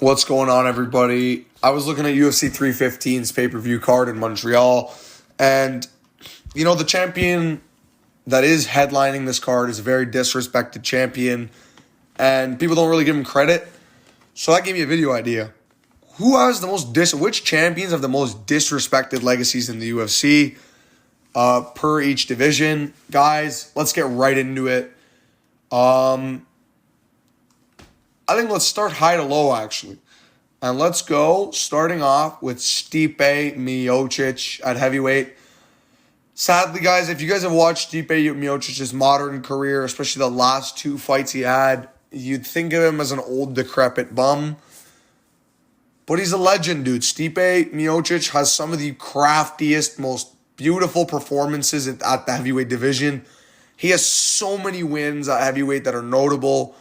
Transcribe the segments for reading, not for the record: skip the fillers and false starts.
What's going on, everybody? I was looking at UFC 315's pay-per-view card in Montreal, and, the champion that is headlining this card is a very disrespected champion, and people don't really give him credit. So that gave me a video idea. Which champions have the most disrespected legacies in the UFC per each division? Guys, let's get right into it. I think let's start high to low, actually. And let's go, starting off with Stipe Miocic at heavyweight. Sadly, guys, if you guys have watched Stipe Miocic's modern career, especially the last two fights he had, you'd think of him as an old, decrepit bum. But he's a legend, dude. Stipe Miocic has some of the craftiest, most beautiful performances at the heavyweight division. He has so many wins at heavyweight that are notable.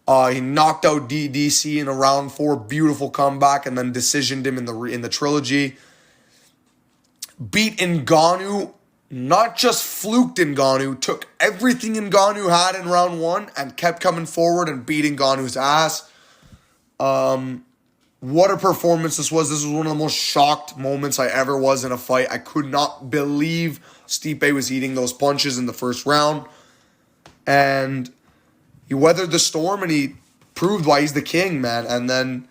He knocked out DC in a round 4, beautiful comeback, and then decisioned him in the trilogy. Beat Ngannou, not just fluked Ngannou, took everything Ngannou had in round 1 and kept coming forward and beating Ngannou's ass. What a performance this was. This was one of the most shocked moments I ever was in a fight. I could not believe Stipe was eating those punches in the first round. And he weathered the storm and he proved why he's the king, man. And then,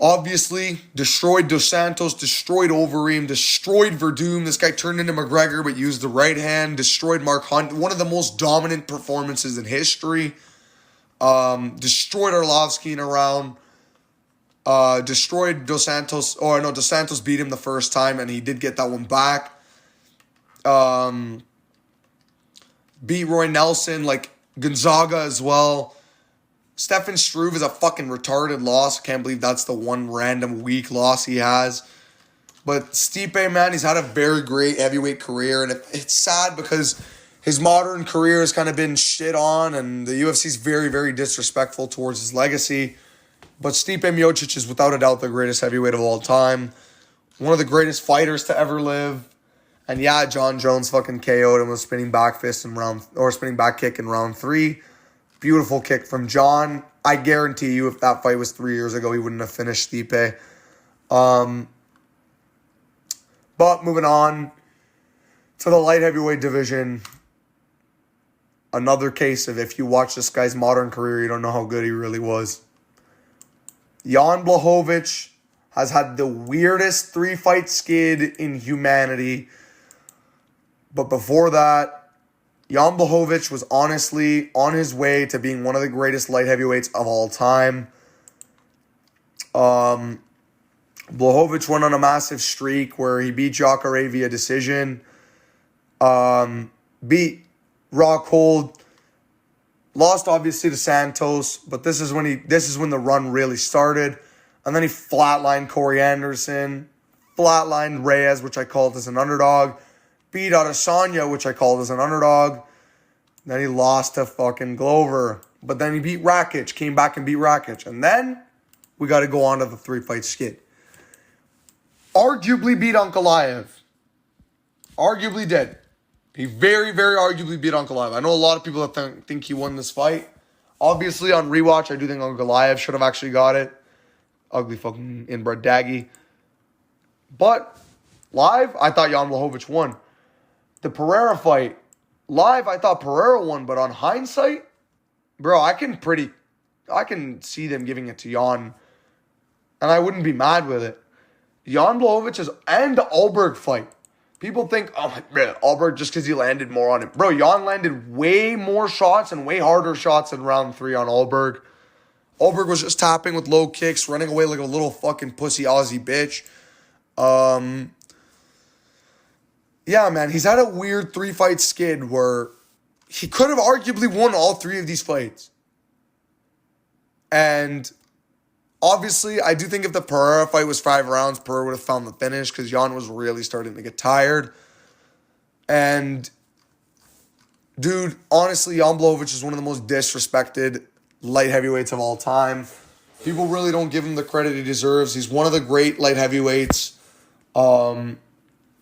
obviously, destroyed Dos Santos, destroyed Overeem, destroyed Verdum. This guy turned into McGregor but used the right hand, destroyed Mark Hunt. One of the most dominant performances in history. Destroyed Arlovsky in a round. Destroyed Dos Santos. Dos Santos beat him the first time and he did get that one back. Beat Roy Nelson, Gonzaga as well. Stefan Struve is a fucking retarded loss. Can't believe that's the one random weak loss he has. But Stipe, man, he's had a very great heavyweight career. And it's sad because his modern career has kind of been shit on. And the UFC's very, very disrespectful towards his legacy. But Stipe Miocic is without a doubt the greatest heavyweight of all time. One of the greatest fighters to ever live. And yeah, John Jones fucking KO'd him with a spinning back kick in round 3. Beautiful kick from John. I guarantee you if that fight was 3 years ago, he wouldn't have finished Stipe. But moving on to the light heavyweight division. Another case of if you watch this guy's modern career, you don't know how good he really was. Jan Blachowicz has had the weirdest 3-fight skid in humanity. But before that, Jan Blachowicz was honestly on his way to being one of the greatest light heavyweights of all time. Blachowicz went on a massive streak where he beat Jacare via decision. Beat Rockhold. Lost obviously to Santos, but this is when the run really started. And then he flatlined Corey Anderson, flatlined Reyes, which I called as an underdog. Beat Adesanya, which I called as an underdog. Then he lost to fucking Glover. But then he beat Rakic, came back and beat Rakic. And then we got to go on to the 3-fight skid. Arguably beat Ankalaev. Arguably did. He very, very arguably beat Ankalaev. I know a lot of people that think he won this fight. Obviously, on rewatch, I do think Ankalaev should have actually got it. Ugly fucking inbred daggy. But live, I thought Jan Blachowicz won. The Pereira fight, live, I thought Pereira won, but on hindsight, bro, I can see them giving it to Jan, and I wouldn't be mad with it. Jan Blachowicz and the Alberg fight. People think, man, Alberg just because he landed more on it. Bro, Jan landed way more shots and way harder shots in round 3 on Alberg. Alberg was just tapping with low kicks, running away like a little fucking pussy Aussie bitch. Yeah, man, he's had a weird 3-fight skid where he could have arguably won all 3 of these fights. And obviously, I do think if the Pereira fight was 5 rounds, Pereira would have found the finish because Jan was really starting to get tired. And, dude, honestly, Jan Blachowicz is one of the most disrespected light heavyweights of all time. People really don't give him the credit he deserves. He's one of the great light heavyweights.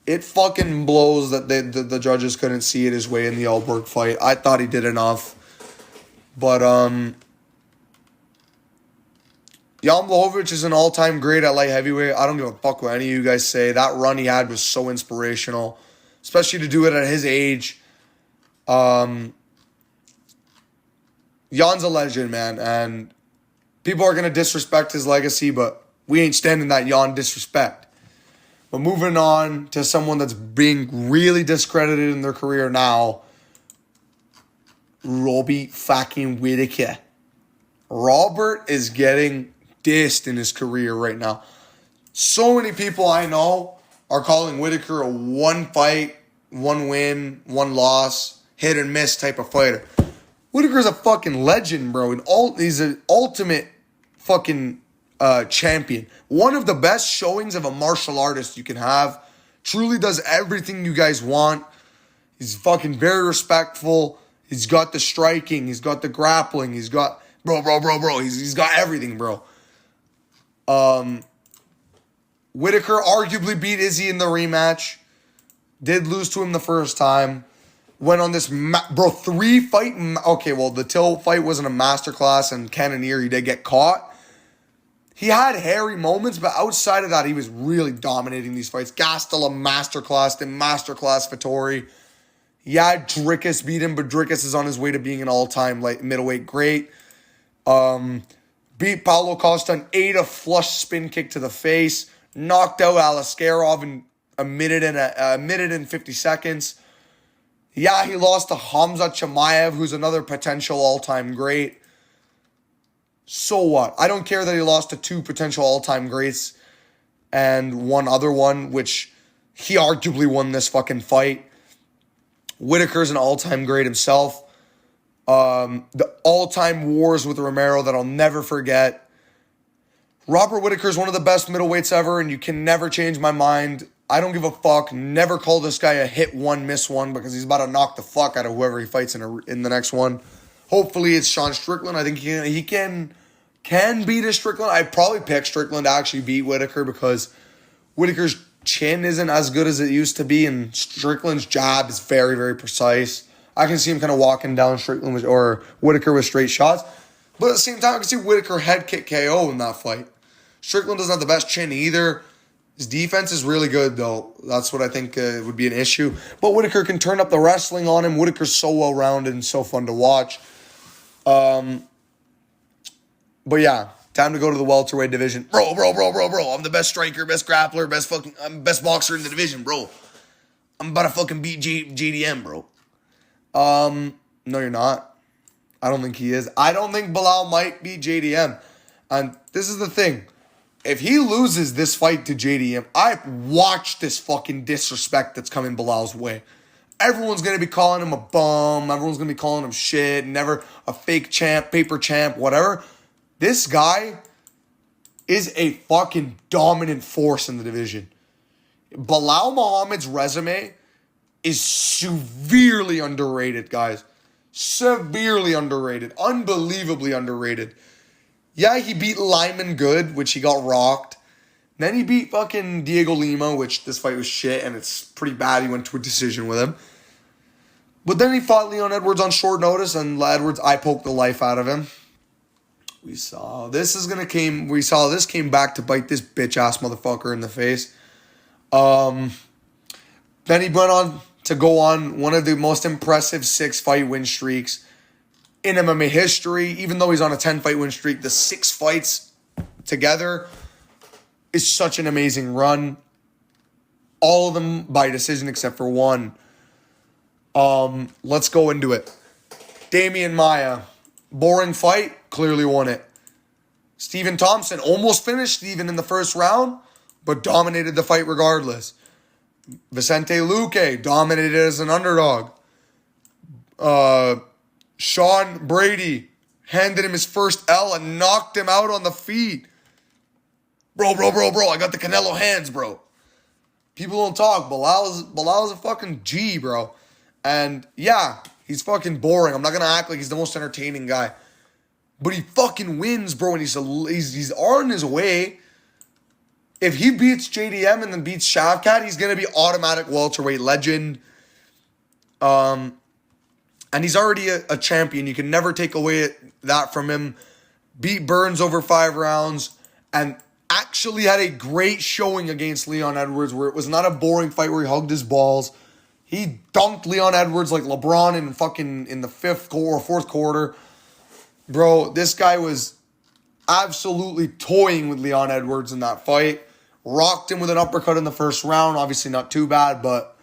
It fucking blows that the judges couldn't see it his way in the Alberg fight. I thought he did enough. But, Jan Blachowicz is an all-time great at light heavyweight. I don't give a fuck what any of you guys say. That run he had was so inspirational, especially to do it at his age. Jan's a legend, man, and people are going to disrespect his legacy, but we ain't standing that Jan disrespect. But moving on to someone that's being really discredited in their career now, Robbie fucking Whittaker. Robert is getting dissed in his career right now. So many people I know are calling Whittaker a one fight, one win, one loss, hit and miss type of fighter. Whittaker's a fucking legend, bro. He's an ultimate fucking champion. One of the best showings of a martial artist you can have. Truly does everything you guys want. He's fucking very respectful. He's got the striking. He's got the grappling. He's got... Bro. He's got everything, bro. Whittaker arguably beat Izzy in the rematch. Did lose to him the first time. Went on this... 3-fight... Okay, well, the Till fight wasn't a masterclass, and Cannonier, he did get caught. He had hairy moments, but outside of that, he was really dominating these fights. Gastelum masterclassed him, masterclass Vettori. Yeah, Dricus beat him, but Dricus is on his way to being an all-time middleweight great. Beat Paulo Costa and ate a flush spin kick to the face. Knocked out Alaskarov in a minute and 50 seconds. Yeah, he lost to Hamza Chimaev, who's another potential all-time great. So what? I don't care that he lost to two potential all-time greats and one other one, which he arguably won this fucking fight. Whittaker's an all-time great himself. The all-time wars with Romero that I'll never forget. Robert Whittaker is one of the best middleweights ever, and you can never change my mind. I don't give a fuck. Never call this guy a hit one, miss one, because he's about to knock the fuck out of whoever he fights in the next one. Hopefully it's Sean Strickland. I think he can beat a Strickland. I'd probably pick Strickland to actually beat Whittaker because Whittaker's chin isn't as good as it used to be, and Strickland's jab is very, very precise. I can see him kind of walking down Strickland or Whittaker with straight shots. But at the same time, I can see Whittaker head kick KO in that fight. Strickland doesn't have the best chin either. His defense is really good, though. That's what I think would be an issue. But Whittaker can turn up the wrestling on him. Whittaker's so well-rounded and so fun to watch. But yeah, time to go to the welterweight division. Bro. I'm the best striker, best grappler, I'm best boxer in the division, bro. I'm about to fucking beat JDM, bro. No, you're not. I don't think he is. I don't think Belal might beat JDM. And this is the thing. If he loses this fight to JDM, I watch this fucking disrespect that's coming Belal's way. Everyone's going to be calling him a bum. Everyone's going to be calling him shit. Never a fake champ, paper champ, whatever. This guy is a fucking dominant force in the division. Belal Muhammad's resume is severely underrated, guys. Severely underrated. Unbelievably underrated. Yeah, he beat Lyman Good, which he got rocked. Then he beat fucking Diego Lima, which this fight was shit, and it's pretty bad. He went to a decision with him. But then he fought Leon Edwards on short notice, and Edwards eye poked the life out of him. We saw this came back to bite this bitch-ass motherfucker in the face. Then he went on to go on one of the most impressive 6-fight win streaks in MMA history. Even though he's on a 10-fight win streak, the 6 fights together is such an amazing run. All of them by decision except for one. Let's go into it. Damian Maia, boring fight, clearly won it. Stephen Thompson almost finished Stephen in the first round, but dominated the fight regardless. Vicente Luque dominated as an underdog. Sean Brady handed him his first L and knocked him out on the feet. Bro. I got the Canelo hands, bro. People don't talk. Belal is a fucking G, bro. And yeah, he's fucking boring. I'm not going to act like he's the most entertaining guy. But he fucking wins, bro. And he's on his way. If he beats JDM and then beats Shavkat, he's going to be automatic welterweight legend. And he's already a champion. You can never take away that from him. beat Burns over 5 rounds, and actually had a great showing against Leon Edwards where it was not a boring fight where he hugged his balls. He dunked Leon Edwards like LeBron in the fourth quarter. Bro, this guy was absolutely toying with Leon Edwards in that fight. Rocked him with an uppercut in the first round. Obviously not too bad, but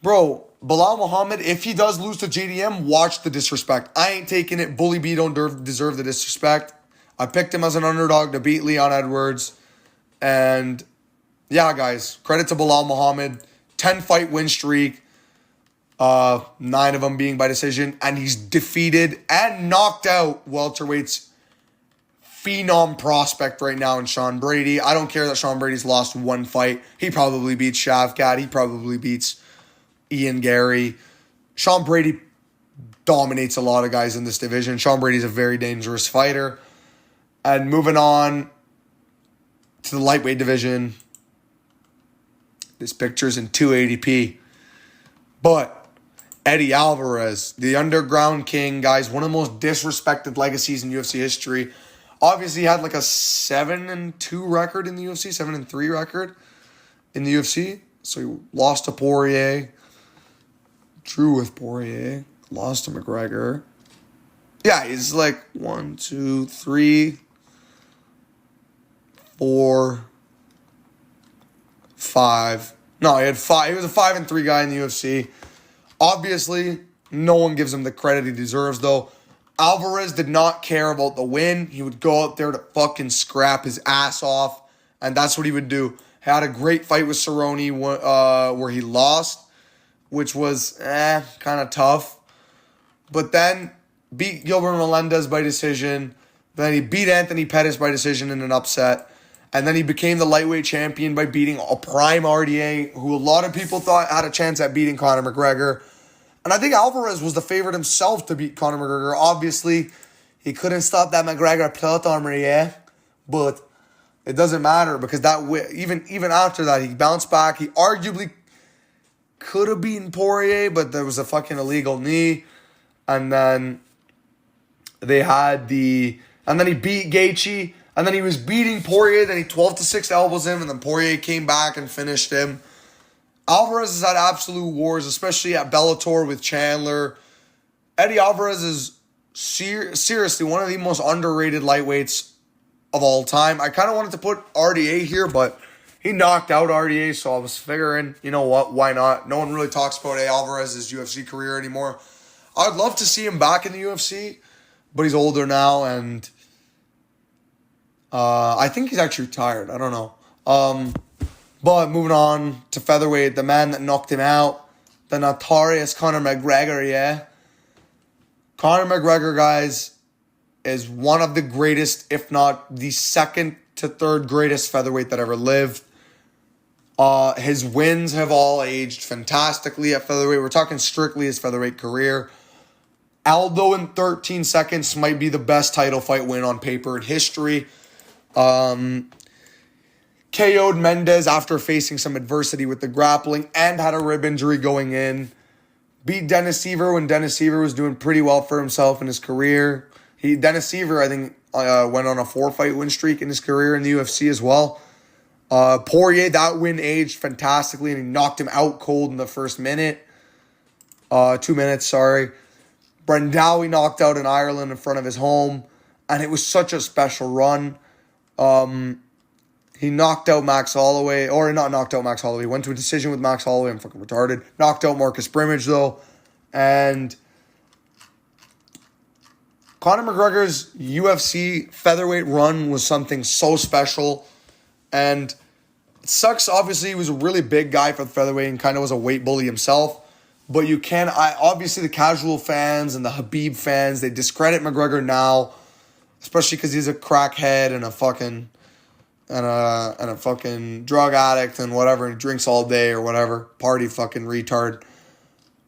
bro, Belal Muhammad, if he does lose to JDM, watch the disrespect. I ain't taking it. Bully B don't deserve the disrespect. I picked him as an underdog to beat Leon Edwards. And yeah, guys, credit to Belal Muhammad. 10-fight win streak. 9 of them being by decision. And he's defeated and knocked out welterweight's phenom prospect right now in Sean Brady. I don't care that Sean Brady's lost one fight. He probably beats Shavkat. He probably beats Ian Gary. Sean Brady dominates a lot of guys in this division. Sean Brady's a very dangerous fighter. And moving on to the lightweight division. This picture's in 280p. But Eddie Alvarez, the underground king, guys, one of the most disrespected legacies in UFC history. Obviously, he had like a 7-2 record in the UFC, 7-3 record in the UFC. So he lost to Poirier, drew with Poirier, lost to McGregor. Yeah, he's like 1, 2, 3, 4, 5. No, he had 5. He was a 5-3 guy in the UFC. Obviously, no one gives him the credit he deserves, though. Alvarez did not care about the win. He would go out there to fucking scrap his ass off, and that's what he would do. He had a great fight with Cerrone where he lost, which was kind of tough. But then beat Gilbert Melendez by decision. Then he beat Anthony Pettis by decision in an upset. And then he became the lightweight champion by beating a prime RDA, who a lot of people thought had a chance at beating Conor McGregor. And I think Alvarez was the favorite himself to beat Conor McGregor. Obviously, he couldn't stop that McGregor plot armor, yeah. But it doesn't matter because even after that, he bounced back. He arguably could have beaten Poirier, but there was a fucking illegal knee. And then and then he beat Gaethje. And then he was beating Poirier. Then he 12-6 elbows him. And then Poirier came back and finished him. Alvarez has had absolute wars, especially at Bellator with Chandler. Eddie Alvarez is seriously one of the most underrated lightweights of all time. I kind of wanted to put RDA here, but he knocked out RDA, so I was figuring, you know what, why not? No one really talks about Alvarez's UFC career anymore. I'd love to see him back in the UFC, but he's older now, and I think he's actually retired. I don't know. But moving on to featherweight, the man that knocked him out, the notorious Conor McGregor, yeah. Conor McGregor, guys, is one of the greatest, if not the second to third greatest featherweight that ever lived. His wins have all aged fantastically at featherweight. We're talking strictly his featherweight career. Aldo in 13 seconds might be the best title fight win on paper in history. KO'd Mendez after facing some adversity with the grappling and had a rib injury going in. Beat Dennis Seaver when Dennis Seaver was doing pretty well for himself in his career. Dennis Seaver, I think, went on a 4-fight win streak in his career in the UFC as well. Poirier, that win aged fantastically, and he knocked him out cold in the first minute. 2 minutes, sorry. Brendawi knocked out in Ireland in front of his home, and it was such a special run. He knocked out Max Holloway, or not knocked out Max Holloway, went to a decision with Max Holloway. I'm fucking retarded. Knocked out Marcus Brimage, though. And Conor McGregor's UFC featherweight run was something so special. And it sucks, obviously, he was a really big guy for the featherweight and kind of was a weight bully himself. But obviously the casual fans and the Habib fans, they discredit McGregor now, especially because he's a crackhead and a fucking drug addict and whatever, and drinks all day or whatever, party fucking retard.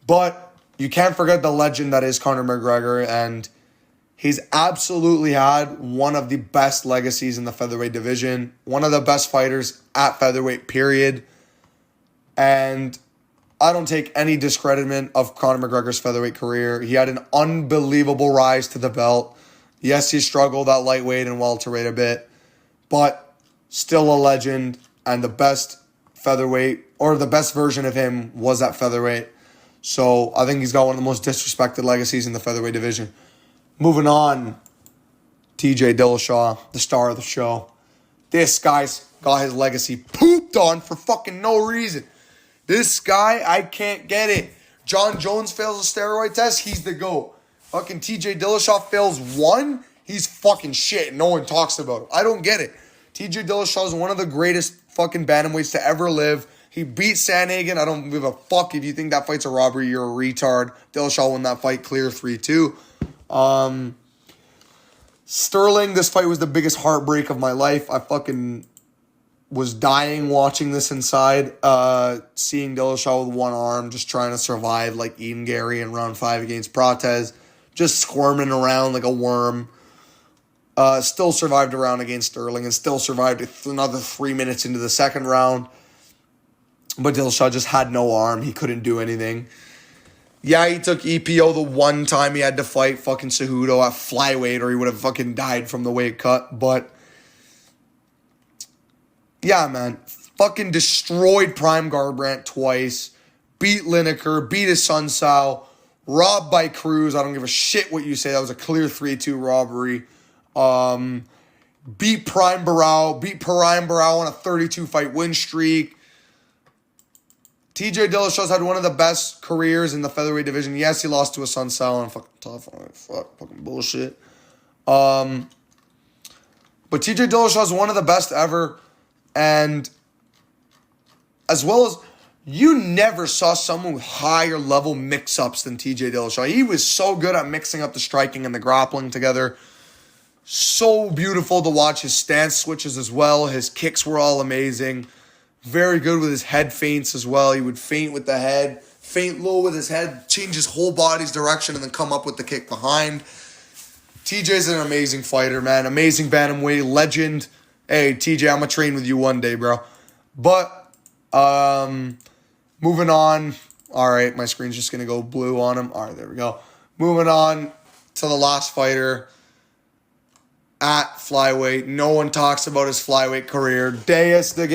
But you can't forget the legend that is Conor McGregor, and he's absolutely had one of the best legacies in the featherweight division, one of the best fighters at featherweight, period. And I don't take any discreditment of Conor McGregor's featherweight career. He had an unbelievable rise to the belt. Yes, he struggled at lightweight and welterweight a bit, but still a legend, and the best featherweight, or the best version of him, was at featherweight. So I think he's got one of the most disrespected legacies in the featherweight division. Moving on, TJ Dillashaw, the star of the show. This guy's got his legacy pooped on for fucking no reason. This guy, I can't get it. John Jones fails a steroid test, he's the GOAT. Fucking TJ Dillashaw fails one, he's fucking shit. No one talks about him. I don't get it. TJ Dillashaw is one of the greatest fucking bantamweights to ever live. He beat Sandhagen. I don't give a fuck if you think that fight's a robbery. You're a retard. Dillashaw won that fight clear 3-2. Sterling, this fight was the biggest heartbreak of my life. I fucking was dying watching this inside. Seeing Dillashaw with one arm, just trying to survive like Ian Gary in round 5 against Prates. Just squirming around like a worm. Still survived a round against Sterling and still survived another 3 minutes into the second round. But Dillashaw just had no arm. He couldn't do anything. Yeah, he took EPO the one time he had to fight fucking Cejudo at flyweight, or he would have fucking died from the weight cut. But yeah, man. Fucking destroyed Prime Garbrandt twice. Beat Lineker. Beat his son Sal. Robbed by Cruz. I don't give a shit what you say. That was a clear 3-2 robbery. Beat Prime Barao. Beat Prime Barao on a 32-fight win streak. TJ Dillashaw's had one of the best careers in the featherweight division. Yes, he lost to his son Sal on fucking tough. Fucking bullshit. But TJ Dillashaw's one of the best ever. And as well as, you never saw someone with higher level mix-ups than TJ Dillashaw. He was so good at mixing up the striking and the grappling together. So beautiful to watch his stance switches as well. His kicks were all amazing. Very good with his head feints as well. He would feint with the head, feint low with his head, change his whole body's direction, and then come up with the kick behind. TJ's an amazing fighter, man. Amazing bantamweight, legend. Hey, TJ, I'm going to train with you one day, bro. But, moving on. All right, my screen's just going to go blue on him. All right, there we go. Moving on to the last fighter at flyweight. No one talks about his flyweight career. Deiveson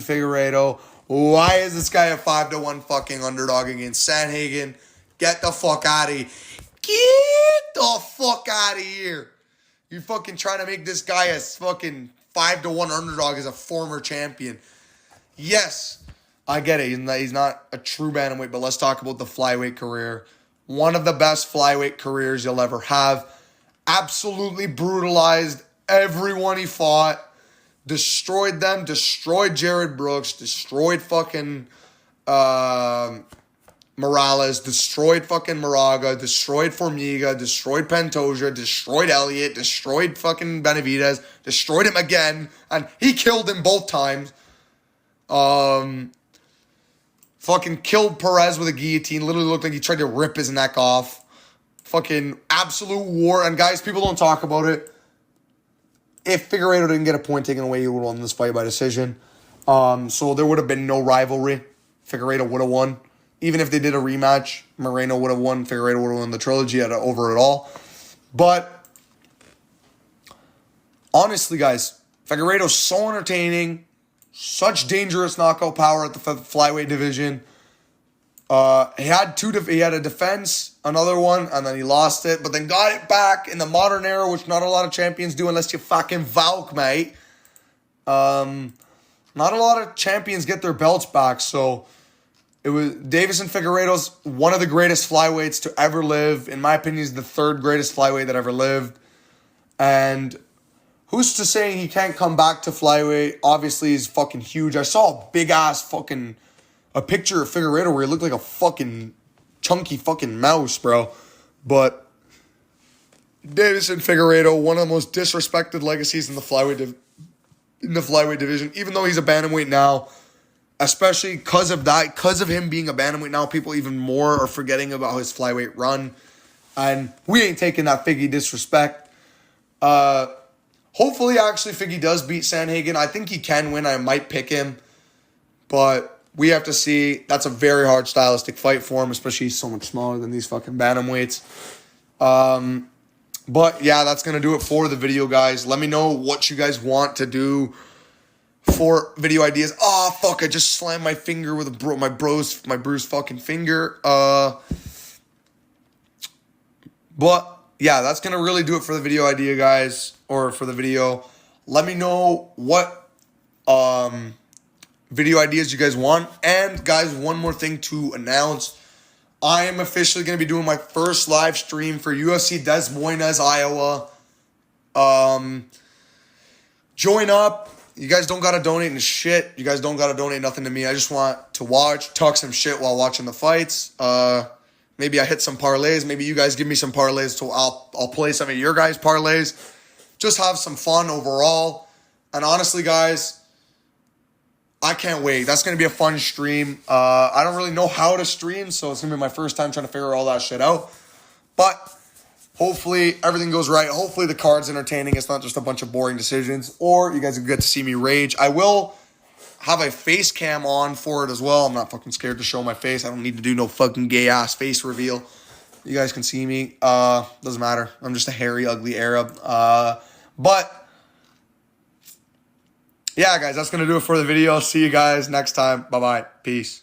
Figueiredo. Why is this guy a 5-1 fucking underdog against Sandhagen? Get the fuck out of here. Get the fuck out of here. You fucking trying to make this guy a fucking 5-1 underdog as a former champion. Yes, I get it. He's not a true bantamweight, but let's talk about the flyweight career. One of the best flyweight careers you'll ever have. Absolutely brutalized everyone he fought. Destroyed them. Destroyed Jared Brooks. Destroyed fucking Morales. Destroyed fucking Moraga. Destroyed Formiga. Destroyed Pantoja. Destroyed Elliott. Destroyed fucking Benavidez. Destroyed him again. And he killed him both times. Fucking killed Perez with a guillotine. Literally looked like he tried to rip his neck off. Fucking absolute war. And guys, people don't talk about it. If Figueiredo didn't get a point taken away, he would have won this fight by decision. So there would have been no rivalry. Figueiredo would have won. Even if they did a rematch, Moreno would have won. Figueiredo would have won the trilogy over it all. But honestly, guys, Figueiredo's so entertaining. Such dangerous knockout power at the flyweight division. He had a defense, another one, and then he lost it, but then got it back in the modern era, which not a lot of champions do unless you fucking Valk, mate. Not a lot of champions get their belts back, so it was Deiveson Figueiredo's one of the greatest flyweights to ever live. In my opinion, he's the third greatest flyweight that ever lived. And who's to say he can't come back to flyweight? Obviously, he's fucking huge. I saw a big-ass fucking a picture of Figueiredo where he looked like a fucking chunky fucking mouse, bro. But Deiveson Figueiredo, one of the most disrespected legacies in the flyweight division. Even though he's a bantamweight now, especially because of that, because of him being a bantamweight now, people even more are forgetting about his flyweight run. And we ain't taking that Figgy disrespect. Hopefully, actually, Figgy does beat Sandhagen. I think he can win. I might pick him. But we have to see. That's a very hard stylistic fight for him, especially he's so much smaller than these fucking bantamweights. But yeah, that's going to do it for the video, guys. Let me know what you guys want to do for video ideas. Oh, fuck, I just slammed my finger with my bruised fucking finger. But yeah, that's going to really do it for the video idea, guys, or for the video. Let me know what video ideas you guys want. And guys, one more thing to announce. I am officially going to be doing my first live stream for UFC Des Moines, Iowa. Join up. You guys don't got to donate in shit. You guys don't got to donate nothing to me. I just want to watch, talk some shit while watching the fights. Maybe I hit some parlays. Maybe you guys give me some parlays, so I'll play some of your guys' parlays. Just have some fun overall. And honestly, guys, I can't wait. That's going to be a fun stream. I don't really know how to stream, so it's going to be my first time trying to figure all that shit out. But hopefully everything goes right. Hopefully the card's entertaining. It's not just a bunch of boring decisions. Or you guys will get to see me rage. I will have a face cam on for it as well. I'm not fucking scared to show my face. I don't need to do no fucking gay-ass face reveal. You guys can see me. Doesn't matter. I'm just a hairy, ugly Arab. But yeah, guys, that's going to do it for the video. See you guys next time. Bye-bye. Peace.